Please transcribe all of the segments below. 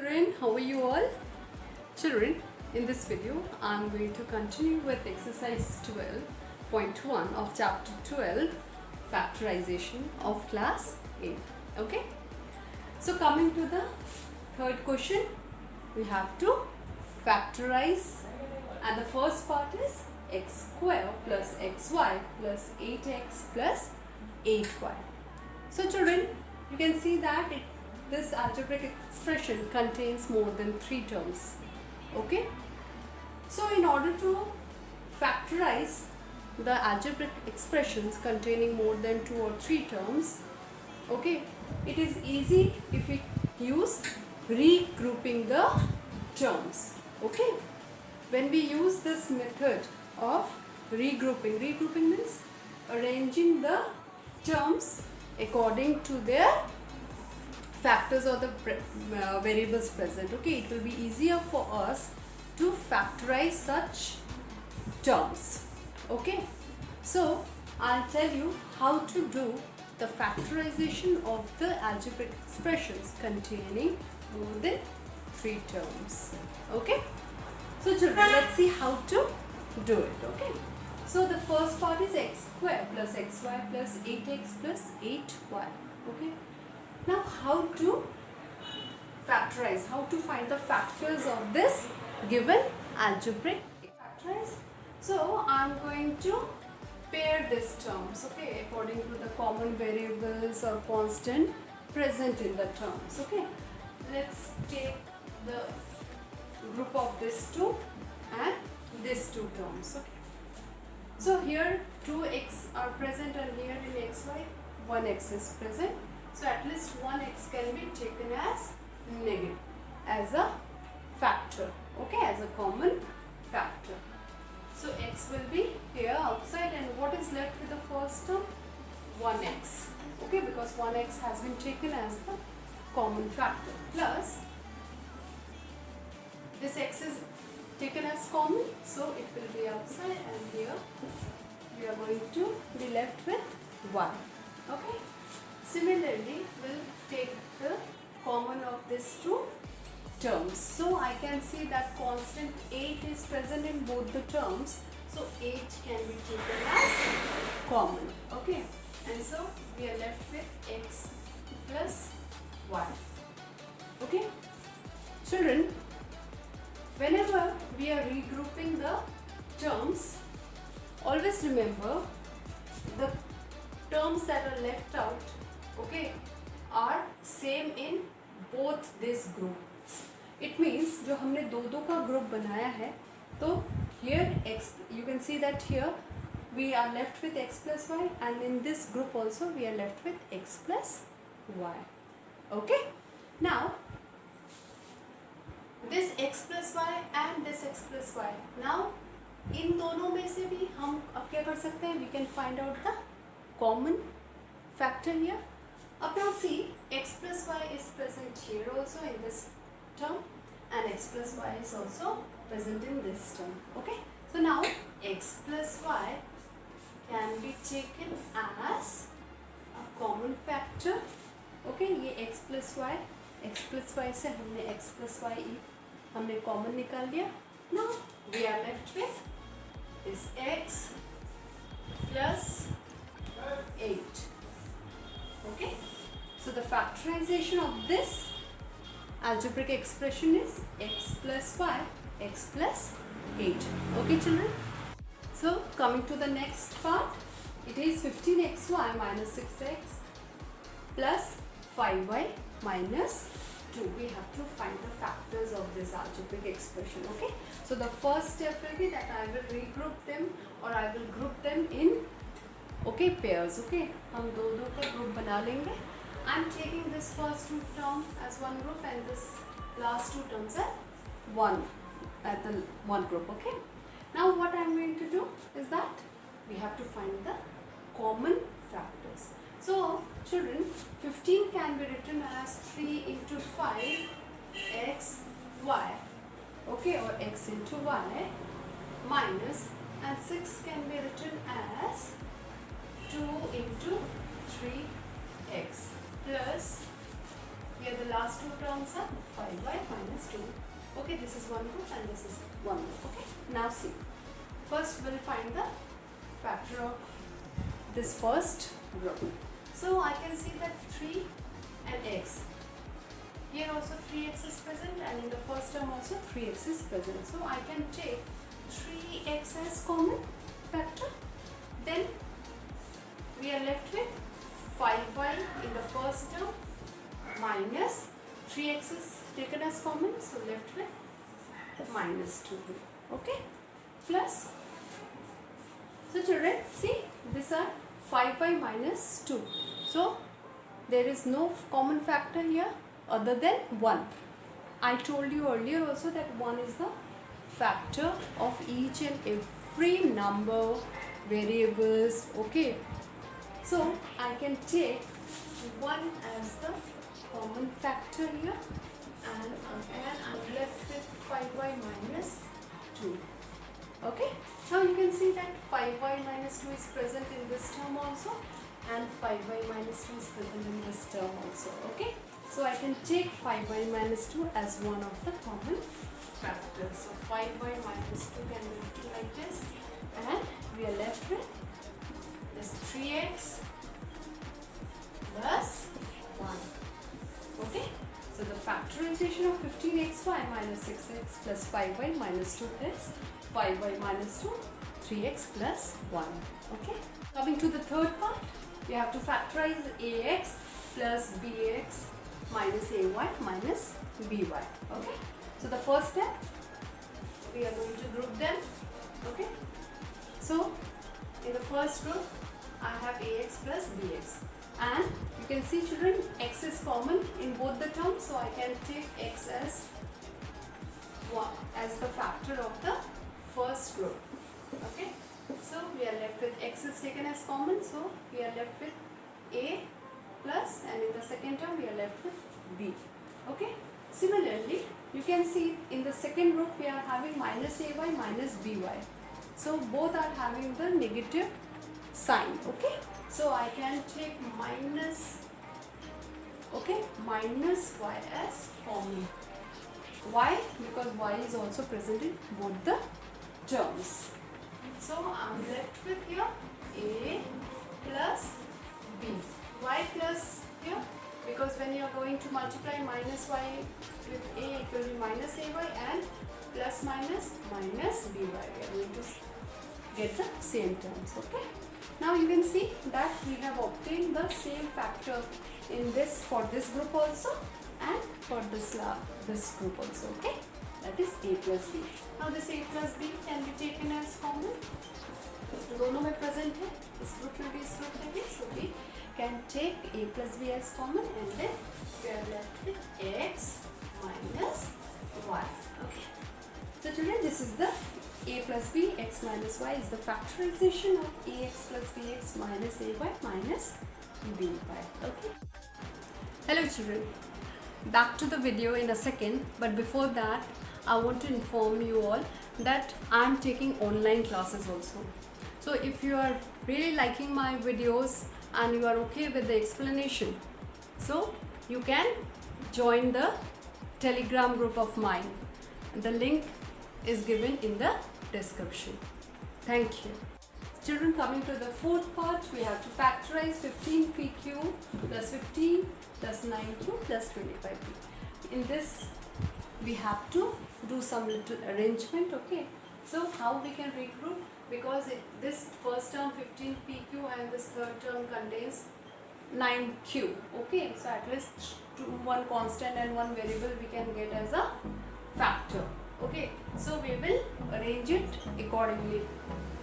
children, how are you all? Children, in this video I'm going to continue with exercise 12.1 of chapter 12 factorization of class 8. Okay, so coming to the third question, we have to factorize, and the first part is x square plus xy plus 8x plus 8y. So children, you can see that this algebraic expression contains more than 3 terms. Okay, so in order to factorize the algebraic expressions containing more than 2 or 3 terms, okay, it is easy if we use regrouping the terms. Okay, when we use this method of regrouping means arranging the terms according to their factors or the variables present. Okay, it will be easier for us to factorize such terms. Okay, so I'll tell you how to do the factorization of the algebraic expressions containing more than 3 terms. Okay, so children, let's see how to do it. Okay, so the first part is x square plus xy plus 8x plus 8y. Okay, now how to factorize, how to find the factors of this given algebraic factorize. So I'm going to pair these terms, okay, according to the common variables or constant present in the terms. Okay, let's take the group of these two and these two terms. Okay, so here 2x are present and here in xy 1x is present. So at least 1x can be taken as negative, as a factor, okay, as a common factor. So x will be here outside, and what is left with the first term? 1x, okay, because 1x has been taken as the common factor, plus this x is taken as common, so it will be outside, and here we are going to be left with 1. Okay, similarly we'll take the common of these two terms. So I can see that constant 8 is present in both the terms, so 8 can be taken as common. Okay, and so we are left with x plus y. Okay, children, whenever we are regrouping the terms, always remember the terms that are left out, okay, are same in both these groups. It means जो हमने दो का group बनाया है, तो here x, you can see that here we are left with x plus y, and in this group also we are left with x plus y. Okay, now this x plus y and this x plus y, now इन दोनों में से भी हम अब क्या कर सकते हैं? We can find out the common factor here. Up now see, x plus y is present here also in this term, and x plus y is also present in this term. Okay, so now x plus y can be taken as a common factor. Okay, ये x plus y से हमने x plus y हमने common निकाल लिया. Now we are left with is x plus 8. Okay, so the factorization of this algebraic expression is x plus y, x plus 8. Okay children, so coming to the next part, it is 15xy minus 6x plus 5y minus 2. We have to find the factors of this algebraic expression. Okay, so the first step will be that I will regroup them, or I will group them in, okay, pairs. Okay, हम दो का group बना लेंगे. I'm taking this first two term as one group and this last two terms as one group. Okay, now what I'm going to do is that we have to find the common factors. So children, 15 can be written as 3 into 5 x y, okay, or x into y, minus, and 6 can be written as 2 into 3x plus Here the last two terms are 5y minus 2. Okay, this is one group and this is one group. Okay, now see. First we'll find the factor of this first group. So I can see that 3 and x. Here also 3x is present, and in the first term also 3x is present. So I can take 3x as common factor. Then we are left with 5y in the first term minus 3x is taken as common, so left with minus 2. Okay, plus, so children, see, these are 5y minus 2. So there is no common factor here other than 1. I told you earlier also that 1 is the factor of each and every number, variables. Okay, so I can take 1 as the common factor here, and I'm left with 5y minus 2. Okay, now you can see that 5y minus 2 is present in this term also, and 5y minus 2 is present in this term also. Okay, so I can take 5y minus 2 as one of the common factors. So 5y minus 2 can be written like this, and we are left with this 3x plus 1. Okay, so the factorization of 15xy minus 6x plus 5y minus 2 is 5y minus 2, 3x plus 1. Okay, coming to the third part, we have to factorize ax plus bx minus ay minus by. Okay, so the first step, we are going to group them. Okay, so in the first group I have ax plus bx, and you can see children, x is common in both the terms, so I can take x as the factor of the first group. Okay, so we are left with x is taken as common, so we are left with a plus, and in the second term we are left with b. Okay, similarly you can see in the second group we are having minus ay minus by, so both are having the negative sign. Okay, so I can take minus y as common. Why? Because y is also present in both the terms. So I'm left with here a plus b. Y plus here, because when you are going to multiply minus y with a, it will be minus ay, and plus minus minus by. We are going to get the same terms. Okay, now you can see that we have obtained the same factor in this, for this group also and for this group also. Okay, that is a plus b. Now this a plus b can be taken as common. दोनों में present है, इस group में भी इस group में भी, so we can take a plus b as common, and then we are left with x minus y. Okay, so children, this is the a plus b, x minus y is the factorization of ax plus bx minus ay minus by. Okay. Hello children, back to the video in a second, but before that I want to inform you all that I am taking online classes also. So if you are really liking my videos and you are okay with the explanation, so you can join the Telegram group of mine. The link is given in the description. Thank you. Children, coming to the fourth part, we have to factorize 15pq plus 15 plus 9q plus 25p. In this, we have to do some little arrangement. Okay, so how we can regroup, because this first term 15pq and this third term contains 9q. Okay, so at least one constant and one variable we can get as a factor. Okay, so we will arrange it accordingly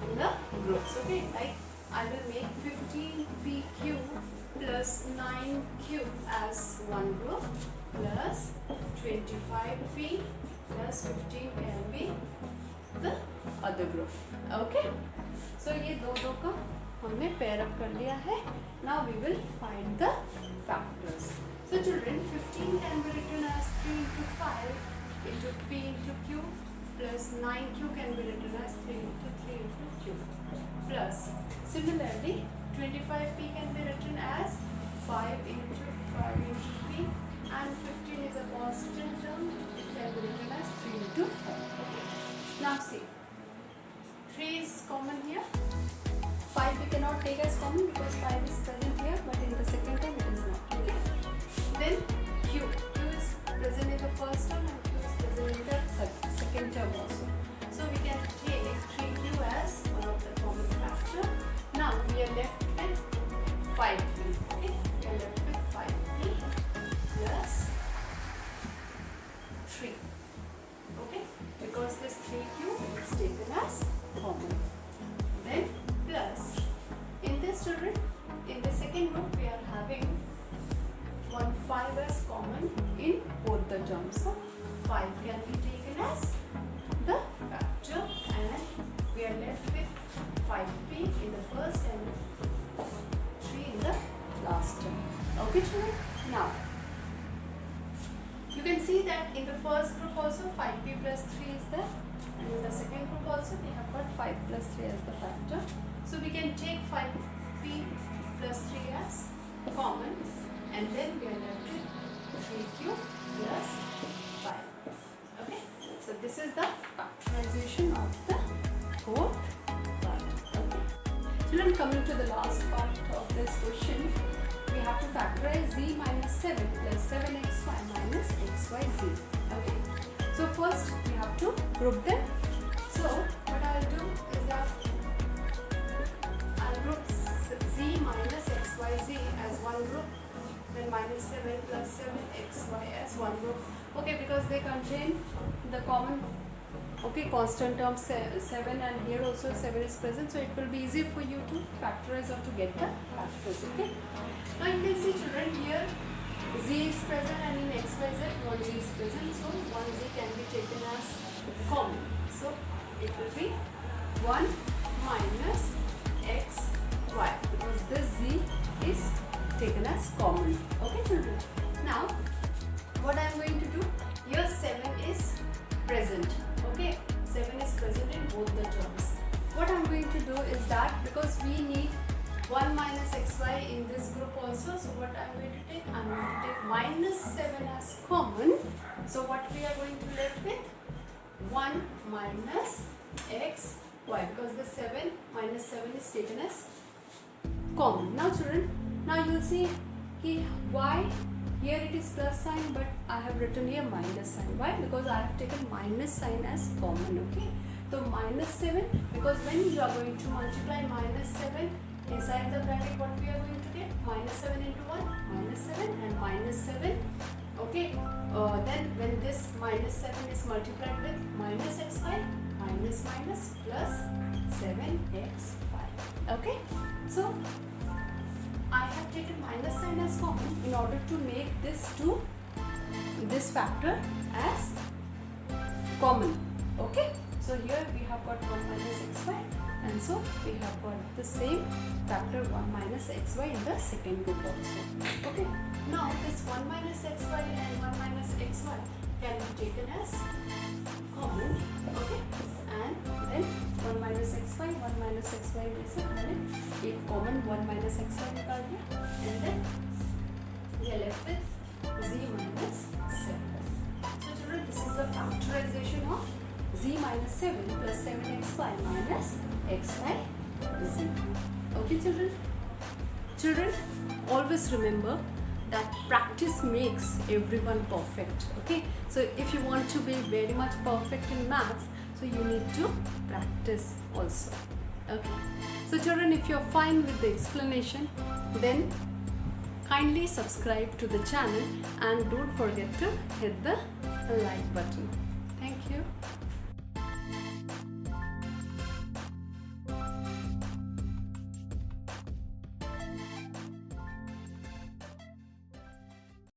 in the groups. Okay, like I will make 15pq plus 9q as one group, plus 25p plus 15 can be the other group. Okay, so ये दो का हमने pair up कर लिया है. Now we will find the factors. So children, 15 can be written as 3 into 5 into p into q, plus 9q can be written as 3 into 3 into q, plus similarly 25p can be written as 5 into 5 into p and 15 is a constant term. It can be written as 3 into 4. Okay. Now see, 3 is common here. 5 we cannot take as common because 5 is present here, but in the second term it is not. Okay. Then Q is present in the first term and Q is present in the second term also. So we can take 3Q as one of the common factor. Now we are left with 5P. Okay. We are left with 5P plus 3. Okay. Because this 3Q is taken as common. Then plus, in this children, in the second group we are having 5 as common in both the terms. So 5 can be taken as the factor and we are left with 5P in the first and 3 in the last term. Okay children? Now, you can see that in the first group also 5P plus 3 is there, and in the second group also we have got 5 plus 3 as the factor. So we can take 5P plus 3 as common and then we are left with 3Q plus 5. Okay. So this is the factorization of the fourth part. Okay. Children, coming to the last part of this question, we have to factorize z minus 7 plus 7xy minus xyz. Okay. So first we have to group them. So what I will do is that I'll group z minus xyz as one group, then minus 7 plus 7xy as one group. Okay, because they contain the common constant term 7, and here also 7 is present, so it will be easy for you to factorize or to get the factors. Okay. Now you can see children, here z is present and in xyz 1z is present, so 1z can be taken as common. So it will be 1 minus xy because this z is taken as common. Okay children. Now what I am going to do, here 7 is present. Okay, 7 is present in both the terms. What I am going to do is that because we need 1 minus xy in this group also, so what I am going to take, I am going to take minus 7 as common. So what we are going to left with 1 minus xy because the 7 minus 7 is taken as common. Now children, now you will see y, here it is plus sign but I have written here minus sign. Why? Because I have taken minus sign as common. Okay. So minus 7, because when you are going to multiply minus 7 inside the bracket, what we are going to get? Minus 7 into 1, minus 7 and minus 7. Okay. Then when this minus 7 is multiplied with minus xy, minus minus plus 7xy. Okay. So I have taken minus sign as common in order to make this factor as common. Okay. So here we have got 1 minus xy and so we have got the same factor 1 minus xy in the second group also. Okay. Now this 1 minus xy and 1 minus xy can be taken as common. Okay. And then 1 minus xy, 1 minus xy is a common 1 minus xy निकाल दिया and then we are left with z minus 7. So children, this is the factorization of z minus 7 plus 7xy minus xyz. Okay children? Children, always remember that practice makes everyone perfect. Okay, so if you want to be very much perfect in maths, so you need to practice also. Okay, so children, if you're fine with the explanation, then kindly subscribe to the channel and don't forget to hit the like button.